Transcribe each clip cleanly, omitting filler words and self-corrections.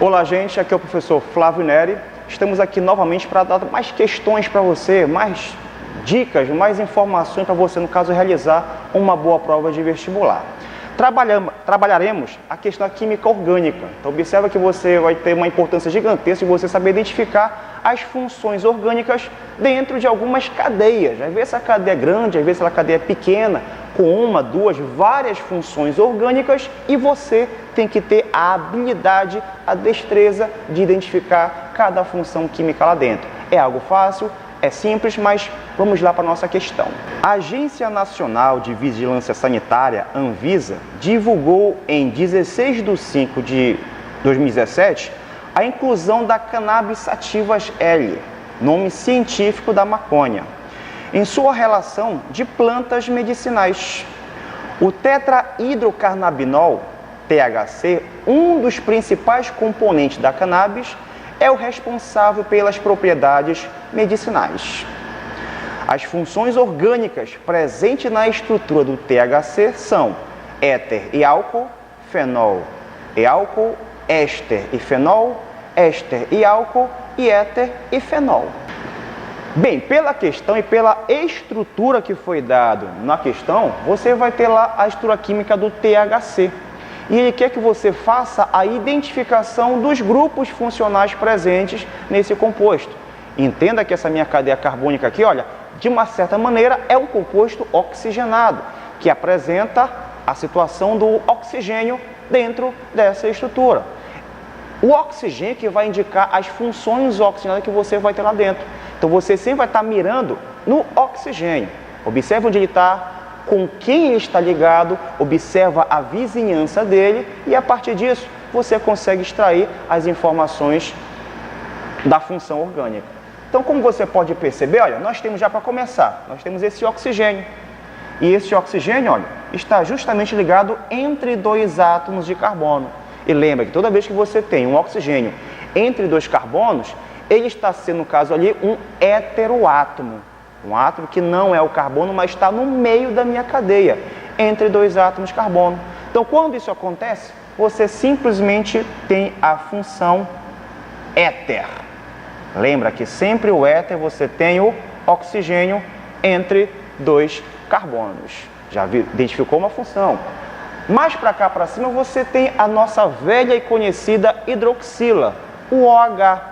Olá, gente, aqui é o professor Flávio Neri. Estamos aqui novamente para dar mais questões para você, mais dicas, mais informações para você, no caso, realizar uma boa prova de vestibular. Trabalharemos a questão da química orgânica. Então, observa que você vai ter uma importância gigantesca de você saber identificar as funções orgânicas dentro de algumas cadeias. Às vezes a cadeia é grande, às vezes a cadeia é pequena, com uma, duas, várias funções orgânicas, e você tem que ter a habilidade, a destreza de identificar cada função química lá dentro. É algo fácil, é simples, mas vamos lá para a nossa questão. A Agência Nacional de Vigilância Sanitária, Anvisa, divulgou em 16 de 5 de 2017 a inclusão da Cannabis sativas L, nome científico da maconha, em sua relação de plantas medicinais. O tetrahidrocannabinol, THC, um dos principais componentes da cannabis, é o responsável pelas propriedades medicinais. As funções orgânicas presentes na estrutura do THC são éter e álcool, fenol e álcool, éster e fenol, éster e álcool e éter e fenol. Bem, pela questão e pela estrutura que foi dado na questão, você vai ter lá a estrutura química do THC. E ele quer que você faça a identificação dos grupos funcionais presentes nesse composto. Entenda que essa minha cadeia carbônica aqui, olha, de uma certa maneira é um composto oxigenado, que apresenta a situação do oxigênio dentro dessa estrutura. O oxigênio que vai indicar as funções oxigenadas que você vai ter lá dentro. Então você sempre vai estar mirando no oxigênio. Observe onde ele está, com quem ele está ligado, observa a vizinhança dele e a partir disso você consegue extrair as informações da função orgânica. Então, como você pode perceber, olha, nós temos já para começar, nós temos esse oxigênio. E esse oxigênio, olha, está justamente ligado entre dois átomos de carbono. E lembra que toda vez que você tem um oxigênio entre dois carbonos, ele está sendo, no caso ali, um heteroátomo. Um átomo que não é o carbono, mas está no meio da minha cadeia, entre dois átomos de carbono. Então, quando isso acontece, você simplesmente tem a função éter. Lembra que sempre o éter você tem o oxigênio entre dois carbonos. Já identificou uma função. Mais para cá, para cima, você tem a nossa velha e conhecida hidroxila, o OH.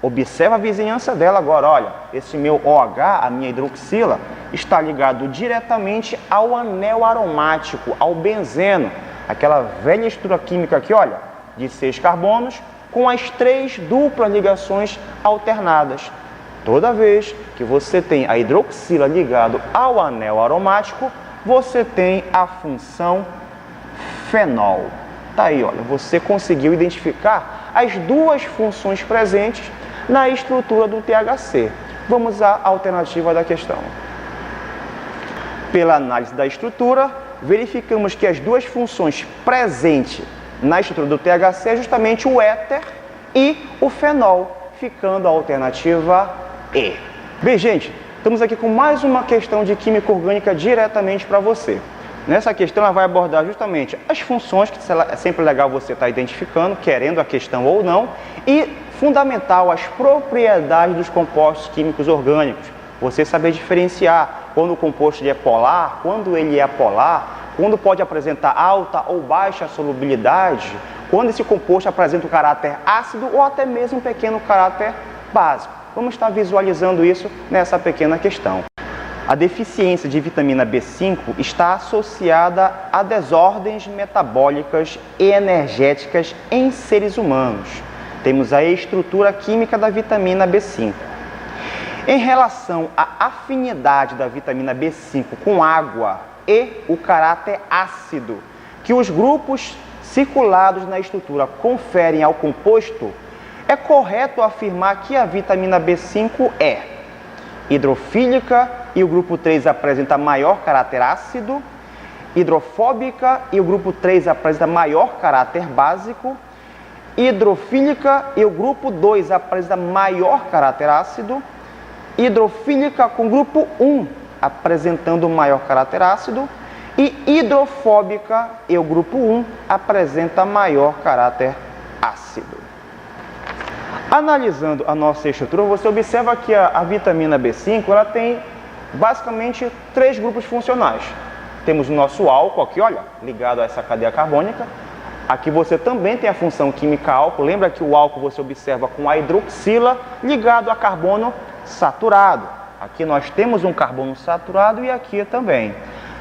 Observa a vizinhança dela agora, olha, esse meu OH, a minha hidroxila, está ligado diretamente ao anel aromático, ao benzeno, aquela velha estrutura química aqui, olha, de 6 carbonos, com as 3 duplas ligações alternadas. Toda vez que você tem a hidroxila ligado ao anel aromático, você tem a função fenol. Tá aí, olha, você conseguiu identificar as duas funções presentes na estrutura do THC. Vamos à alternativa da questão. Pela análise da estrutura, verificamos que as duas funções presentes na estrutura do THC é justamente o éter e o fenol, ficando a alternativa E. Bem, gente, estamos aqui com mais uma questão de química orgânica diretamente para você. Nessa questão, ela vai abordar justamente as funções, que é sempre legal você estar identificando, querendo a questão ou não, e fundamental, as propriedades dos compostos químicos orgânicos. Você saber diferenciar quando o composto é polar, quando ele é apolar, quando pode apresentar alta ou baixa solubilidade, quando esse composto apresenta um caráter ácido ou até mesmo um pequeno caráter básico. Vamos estar visualizando isso nessa pequena questão. A deficiência de vitamina B5 está associada a desordens metabólicas e energéticas em seres humanos. Temos a estrutura química da vitamina B5. Em relação à afinidade da vitamina B5 com água e o caráter ácido que os grupos circulados na estrutura conferem ao composto, é correto afirmar que a vitamina B5 é hidrofílica e o grupo 3 apresenta maior caráter ácido, hidrofóbica e o grupo 3 apresenta maior caráter básico, hidrofílica e o grupo 2 apresenta maior caráter ácido, hidrofílica com o grupo 1 apresentando maior caráter ácido e hidrofóbica e o grupo 1 apresenta maior caráter ácido. Analisando a nossa estrutura, você observa que a vitamina B5 ela tem basicamente 3 grupos funcionais. Temos o nosso álcool aqui, olha, ligado a essa cadeia carbônica. Aqui você também tem a função química álcool. Lembra que o álcool você observa com a hidroxila ligado a carbono saturado. Aqui nós temos um carbono saturado e aqui também.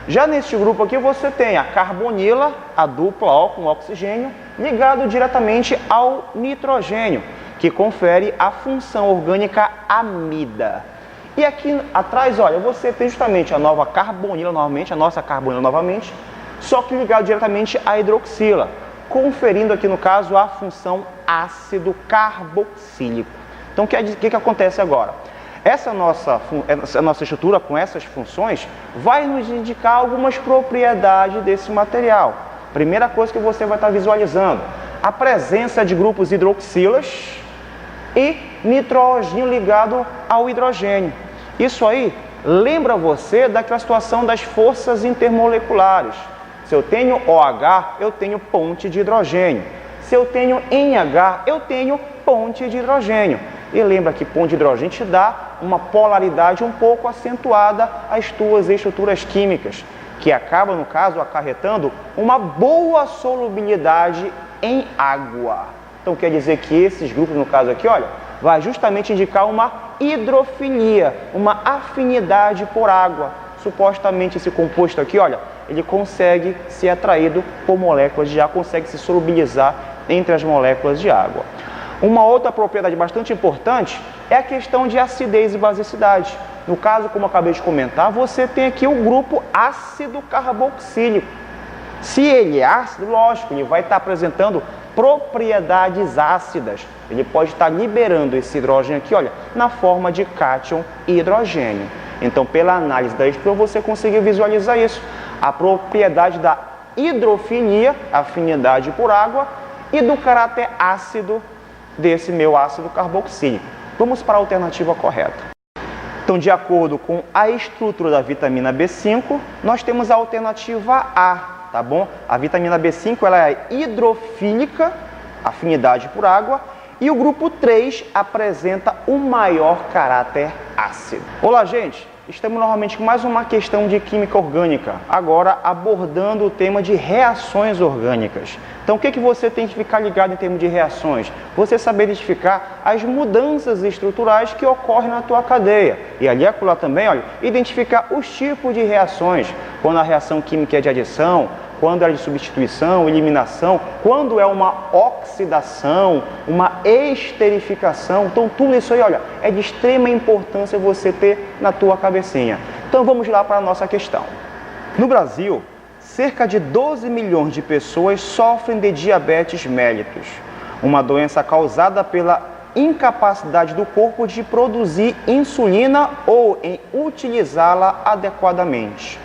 Já neste grupo aqui você tem a carbonila, a dupla O com oxigênio, ligado diretamente ao nitrogênio, que confere a função orgânica amida. E aqui atrás, olha, você tem justamente a nova carbonila novamente, a nossa carbonila novamente, só que ligado diretamente à hidroxila, conferindo aqui no caso a função ácido carboxílico. Então o que acontece agora? Essa nossa estrutura com essas funções vai nos indicar algumas propriedades desse material. Primeira coisa que você vai estar visualizando, a presença de grupos hidroxilas e nitrogênio ligado ao hidrogênio. Isso aí lembra você daquela situação das forças intermoleculares. Se eu tenho OH, eu tenho ponte de hidrogênio. Se eu tenho NH, eu tenho ponte de hidrogênio. E lembra que ponte de hidrogênio te dá uma polaridade um pouco acentuada às tuas estruturas químicas, que acaba, no caso, acarretando uma boa solubilidade em água. Então quer dizer que esses grupos, no caso aqui, olha, vai justamente indicar uma hidrofilia, uma afinidade por água. Supostamente esse composto aqui, olha, ele consegue ser atraído por moléculas de água, consegue se solubilizar entre as moléculas de água. Uma outra propriedade bastante importante é a questão de acidez e basicidade. No caso, como eu acabei de comentar, você tem aqui o grupo ácido carboxílico. Se ele é ácido, lógico, ele vai estar apresentando propriedades ácidas. Ele pode estar liberando esse hidrogênio aqui, olha, na forma de cátion e hidrogênio. Então, pela análise da estrutura, você conseguiu visualizar isso. A propriedade da hidrofilia, afinidade por água, e do caráter ácido desse meu ácido carboxílico. Vamos para a alternativa correta. Então, de acordo com a estrutura da vitamina B5, nós temos a alternativa A, tá bom? A vitamina B5 ela é hidrofílica, afinidade por água, e o grupo 3 apresenta o maior caráter ácido. Olá, gente! Estamos novamente com mais uma questão de química orgânica, agora abordando o tema de reações orgânicas. Então, o que você tem que ficar ligado em termos de reações? Você saber identificar as mudanças estruturais que ocorrem na tua cadeia. E ali acolá também, olha, identificar os tipos de reações, quando a reação química é de adição, quando é de substituição, eliminação, quando é uma oxidação, uma esterificação. Então, tudo isso aí, olha, é de extrema importância você ter na tua cabecinha. Então, vamos lá para a nossa questão. No Brasil, cerca de 12 milhões de pessoas sofrem de diabetes mellitus, uma doença causada pela incapacidade do corpo de produzir insulina ou em utilizá-la adequadamente.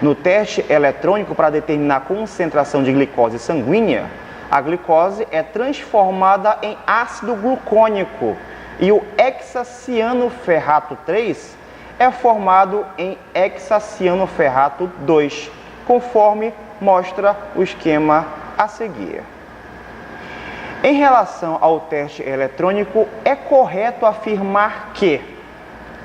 No teste eletrônico para determinar a concentração de glicose sanguínea, a glicose é transformada em ácido glucônico e o hexacianoferrato 3 é formado em hexacianoferrato 2, conforme mostra o esquema a seguir. Em relação ao teste eletrônico, é correto afirmar que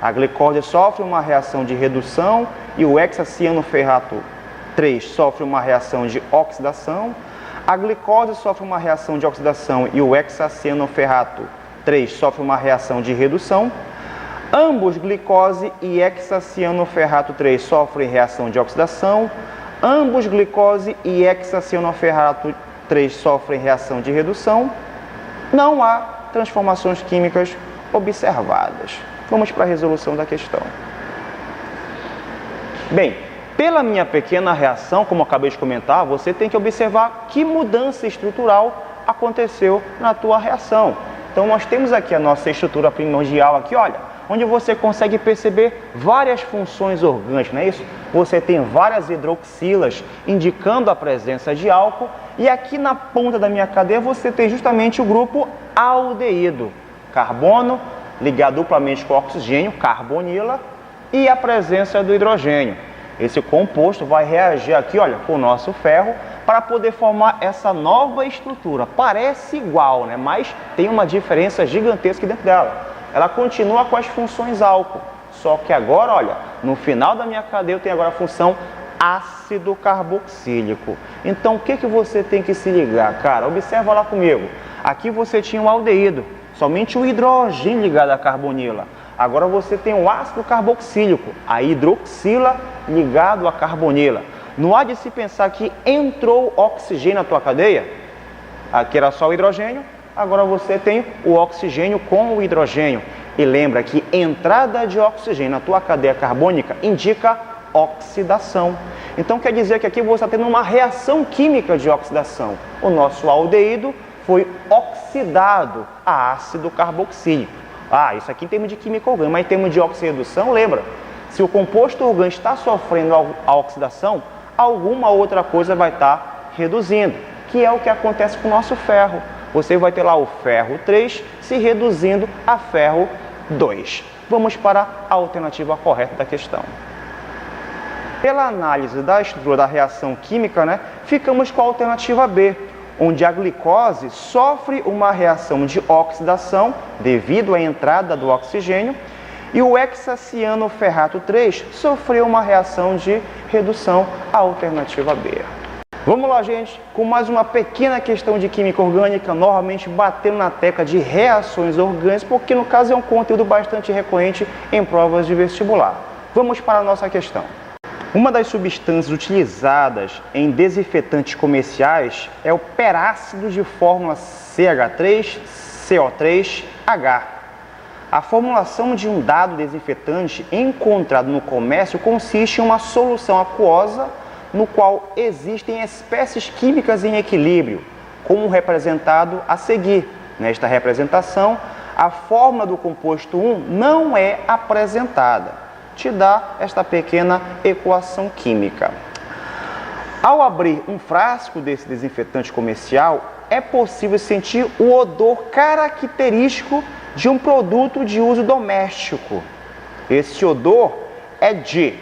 a glicose sofre uma reação de redução e o hexacianoferrato 3 sofre uma reação de oxidação. A glicose sofre uma reação de oxidação e o hexacianoferrato 3 sofre uma reação de redução. Ambos, glicose e hexacianoferrato 3, sofrem reação de oxidação. Ambos, glicose e hexacianoferrato 3, sofrem reação de redução. Não há transformações químicas observadas. Vamos para a resolução da questão. Bem, pela minha pequena reação, como eu acabei de comentar, você tem que observar que mudança estrutural aconteceu na tua reação. Então, nós temos aqui a nossa estrutura primordial, aqui, olha, onde você consegue perceber várias funções orgânicas, não é isso? Você tem várias hidroxilas indicando a presença de álcool, e aqui na ponta da minha cadeia você tem justamente o grupo aldeído, carbono ligado duplamente com oxigênio, carbonila, e a presença do hidrogênio. Esse composto vai reagir aqui, olha, com o nosso ferro para poder formar essa nova estrutura. Parece igual, né? Mas tem uma diferença gigantesca dentro dela. Ela continua com as funções álcool, só que agora, olha, no final da minha cadeia eu tenho agora a função ácido carboxílico. Então o que você tem que se ligar, cara? Observa lá comigo. Aqui você tinha um aldeído, somente o hidrogênio ligado à carbonila. Agora você tem o ácido carboxílico, a hidroxila ligado à carbonila. Não há de se pensar que entrou oxigênio na tua cadeia. Aqui era só o hidrogênio, agora você tem o oxigênio com o hidrogênio. E lembra que entrada de oxigênio na tua cadeia carbônica indica oxidação. Então quer dizer que aqui você está tendo uma reação química de oxidação. O nosso aldeído foi oxidado a ácido carboxílico. Isso aqui em termos de química orgânica, mas em termos de oxirredução, lembra? Se o composto orgânico está sofrendo a oxidação, alguma outra coisa vai estar reduzindo, que é o que acontece com o nosso ferro. Você vai ter lá o ferro 3 se reduzindo a ferro 2. Vamos para a alternativa correta da questão. Pela análise da estrutura da reação química, né, ficamos com a alternativa B, onde a glicose sofre uma reação de oxidação devido à entrada do oxigênio e o hexacianoferrato 3 sofreu uma reação de redução, a alternativa B. Vamos lá, gente, com mais uma pequena questão de química orgânica, novamente batendo na tecla de reações orgânicas, porque no caso é um conteúdo bastante recorrente em provas de vestibular. Vamos para a nossa questão. Uma das substâncias utilizadas em desinfetantes comerciais é o perácido de fórmula CH3CO3H. A formulação de um dado desinfetante encontrado no comércio consiste em uma solução aquosa no qual existem espécies químicas em equilíbrio, como representado a seguir. Nesta representação, a fórmula do composto 1 não é apresentada. Te dá esta pequena equação química. Ao abrir um frasco desse desinfetante comercial, é possível sentir o odor característico de um produto de uso doméstico. Esse odor é de,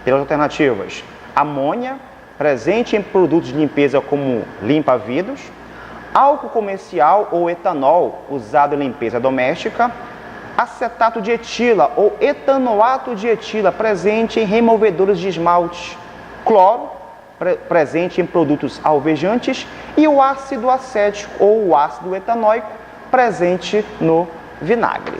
pelas alternativas, amônia, presente em produtos de limpeza como limpa-vidros, álcool comercial ou etanol, usado em limpeza doméstica, acetato de etila ou etanoato de etila, presente em removedores de esmalte, cloro, presente em produtos alvejantes, e o ácido acético ou o ácido etanóico, presente no vinagre.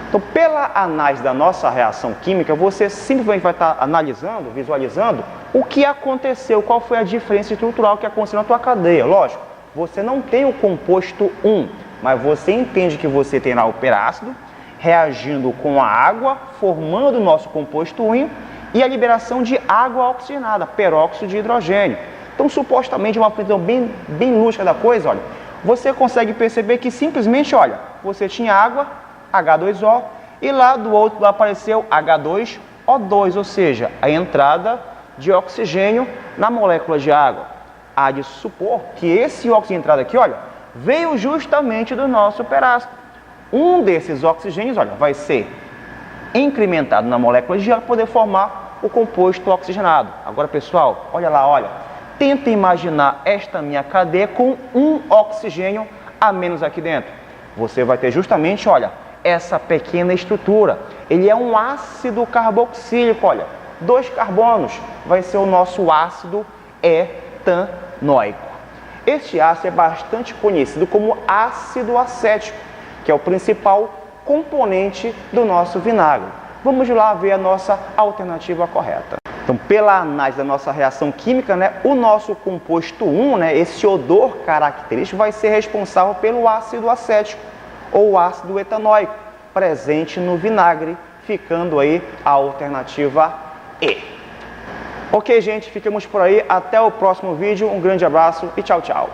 Então, pela análise da nossa reação química, você simplesmente vai estar analisando, visualizando o que aconteceu, qual foi a diferença estrutural que aconteceu na tua cadeia. Lógico, você não tem o composto 1, mas você entende que você tem lá o perácido reagindo com a água, formando o nosso composto 1 e a liberação de água oxigenada, peróxido de hidrogênio. Então, supostamente, uma aplicação bem lúdica da coisa, olha, você consegue perceber que simplesmente, olha, você tinha água, H2O, e lá do outro lado apareceu H2O2, ou seja, a entrada de oxigênio na molécula de água. Há de supor que esse oxigênio de entrada aqui, olha, veio justamente do nosso perácido. Um desses oxigênios, olha, vai ser incrementado na molécula de água para poder formar o composto oxigenado. Agora, pessoal, olha lá, olha, tenta imaginar esta minha cadeia com um oxigênio a menos aqui dentro. Você vai ter justamente, olha, essa pequena estrutura. Ele é um ácido carboxílico, olha, 2 carbonos, vai ser o nosso ácido etanóico. Este ácido é bastante conhecido como ácido acético, que é o principal componente do nosso vinagre. Vamos lá ver a nossa alternativa correta. Então, pela análise da nossa reação química, né, o nosso composto 1, né, esse odor característico, vai ser responsável pelo ácido acético ou ácido etanóico, presente no vinagre, ficando aí a alternativa E. Ok, gente, ficamos por aí. Até o próximo vídeo. Um grande abraço e tchau, tchau.